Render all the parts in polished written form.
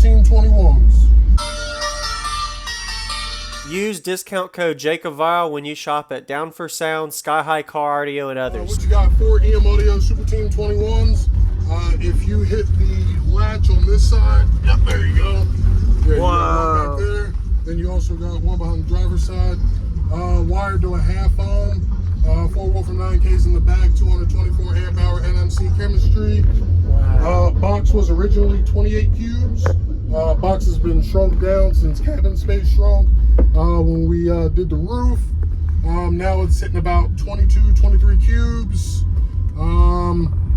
Team 21s. Use discount code JacobViral when you shop at Down for Sound, Sky High Car Audio, and others. What you got? 4 EM Audio Super Team 21s. If you hit the latch on this side, yep, there you go. Yeah, wow. You got one back there. Then you also got one behind the driver's side. Wired to a half ohm. 4-Wolf 9Ks in the back. 224 amp hour NMC chemistry. Wow. Box was originally 28 cubes. Box has been shrunk down since cabin space shrunk. When we did the roof, now it's sitting about 22, 23 cubes.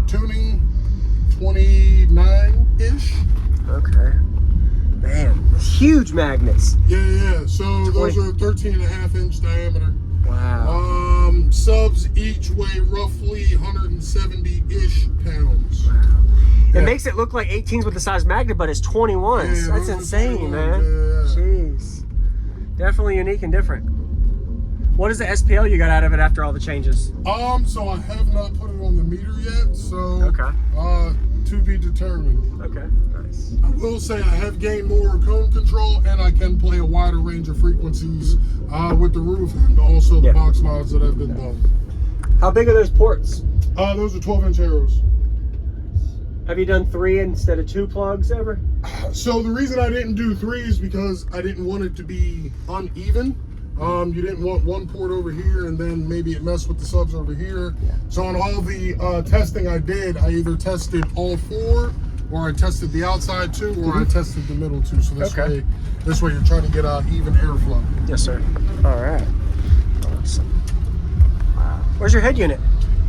Tuning 29-ish. Okay. Man, huge magnets. Yeah. So those are 13.5-inch diameter. Wow. Subs each weigh roughly 170-ish pounds. Wow. It makes it look like 18s with the size magnet, but it's 21s. That's insane, man. Yeah. Jeez. Definitely unique and different. What is the SPL you got out of it after all the changes? So I have not put it on the meter yet, so okay. To be determined. Okay, nice. I will say I have gained more cone control, and I can play a wider range of frequencies with the roof and also the box mods that have been done. How big are those ports? Those are 12-inch arrows. Have you done 3 instead of 2 plugs ever? So the reason I didn't do 3 is because I didn't want it to be uneven. You didn't want one port over here and then maybe it messed with the subs over here. Yeah. So on all the testing I did, I either tested all 4, or I tested the outside 2, or I tested the middle 2. So this way you're trying to get even airflow. Yes, sir. All right. Awesome. Wow. Where's your head unit?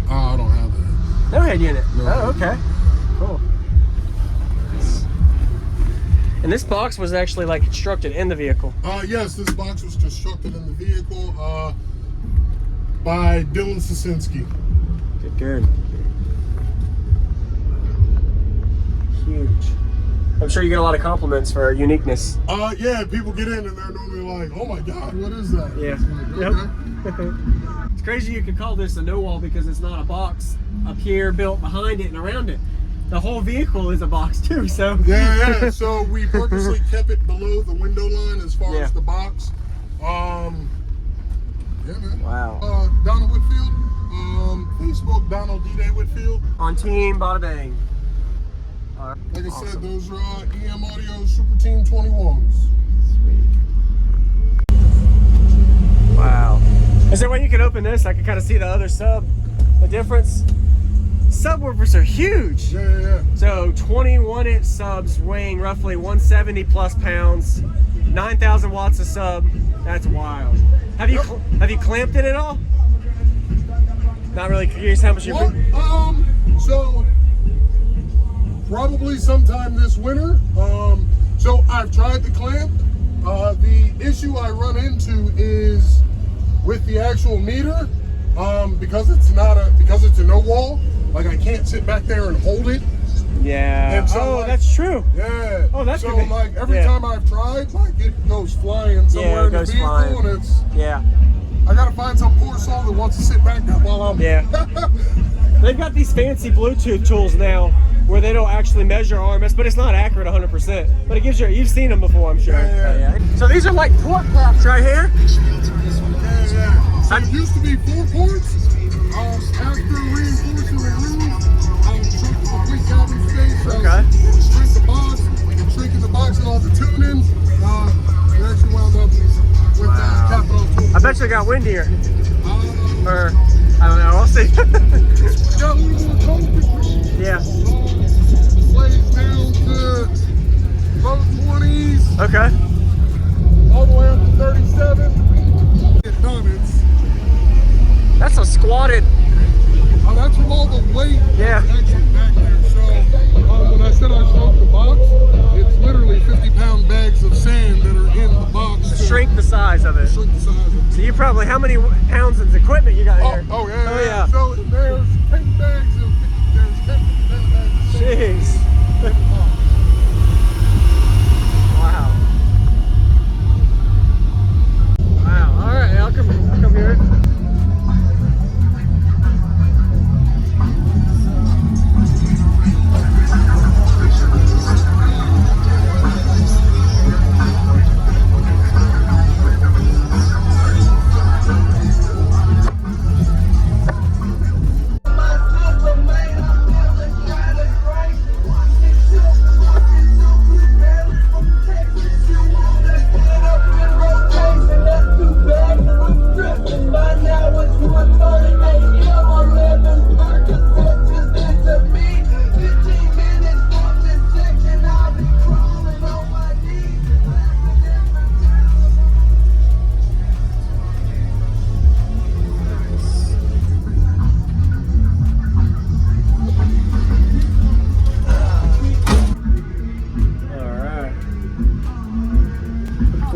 I don't have that. No head unit. No. Oh, okay. Cool. Nice. And this box was actually like constructed in the vehicle. Yes, this box was constructed in the vehicle by Dylan Sasinski. Good. Huge. I'm sure you get a lot of compliments for uniqueness. Yeah, people get in and they're normally like, "Oh my God, what is that?" Yeah. Like, okay. It's crazy you could call this a no wall because it's not a box up here built behind it and around it. The whole vehicle is a box too, so. Yeah. So we purposely kept it below the window line as far as the box. Yeah, man. Wow. Donald Whitfield. Facebook, Donald D-Day Whitfield. On team, bada bang. Like I said, those are EM Audio Super Team 21s. Sweet. Wow. Is there a way you can open this? I can kind of see the other sub, the difference. Subwoofers are huge. Yeah. So 21-inch subs weighing roughly 170 plus pounds, 9,000 watts a sub. That's wild. Have you clamped it at all? Not really curious how much you. So probably sometime this winter. So I've tried to clamp. The issue I run into is with the actual meter, because it's a no wall. Like I can't sit back there and hold it. Yeah. And so that's true. Yeah. Oh, that's so good. Like every time I've tried, like it goes flying somewhere in the vehicle, and it's I gotta find some poor soul that wants to sit back there while I'm. Yeah. They've got these fancy Bluetooth tools now where they don't actually measure RMS, but it's not accurate 100%. But it gives you've seen them before, I'm sure. Yeah. So these are like port caps right here. Yeah. So it used to be 4 ports. After reinforcing the roof, shrink the complete cabin space. Shrink the box, shrinking the box and all the tuning. We actually wound up with capital tools. I bet you got windier. Or I don't know. I'll see. Got a little more cone control. Yeah. Plays down to low 20s. Okay. All the way up to 37. Get done. That's a squatted. Oh, that's from all the weight that's actually back there. So when I said I shrunk the box, it's literally 50-pound bags of sand that are in the box. To shrink the size of it. Shrink the size of it. So you probably, how many pounds of equipment you got here? Oh yeah. So there's 10 bags of, there's 10 bags of sand. Jeez. Wow. All right, I'll come here.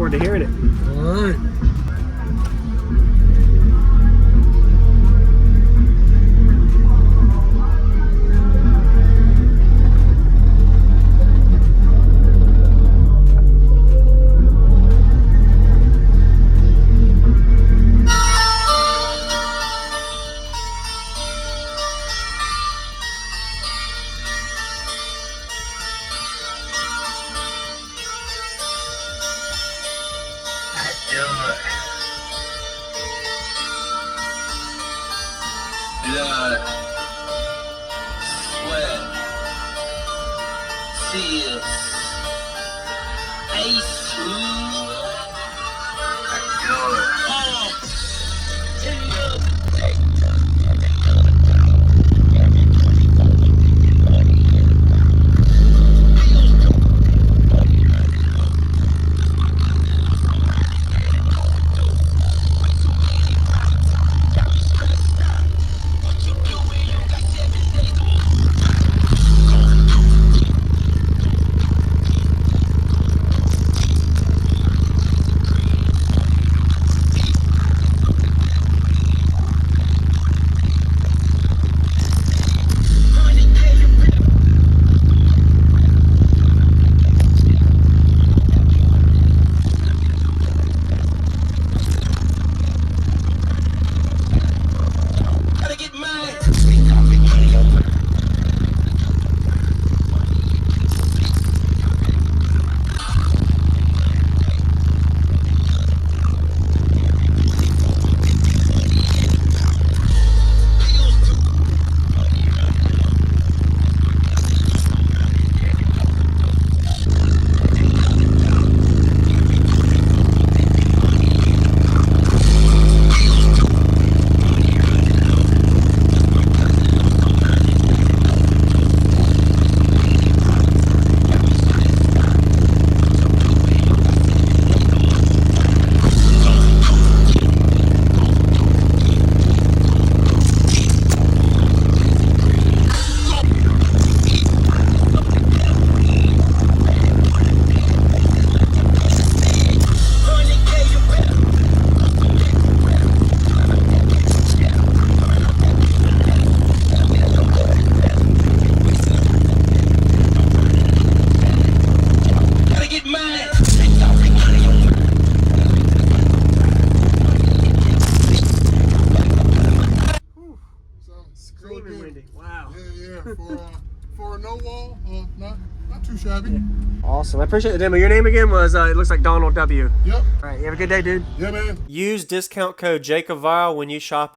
forward to hearing it. All right. Blood, sweat, tears, ice, I do it. Screaming windy. Wow. Yeah. For a no wall, not too shabby. Awesome. I appreciate the demo. Your name again was, it looks like Donald W. Yep. All right. You have a good day, dude. Yeah, man. Use discount code JacobViral when you shop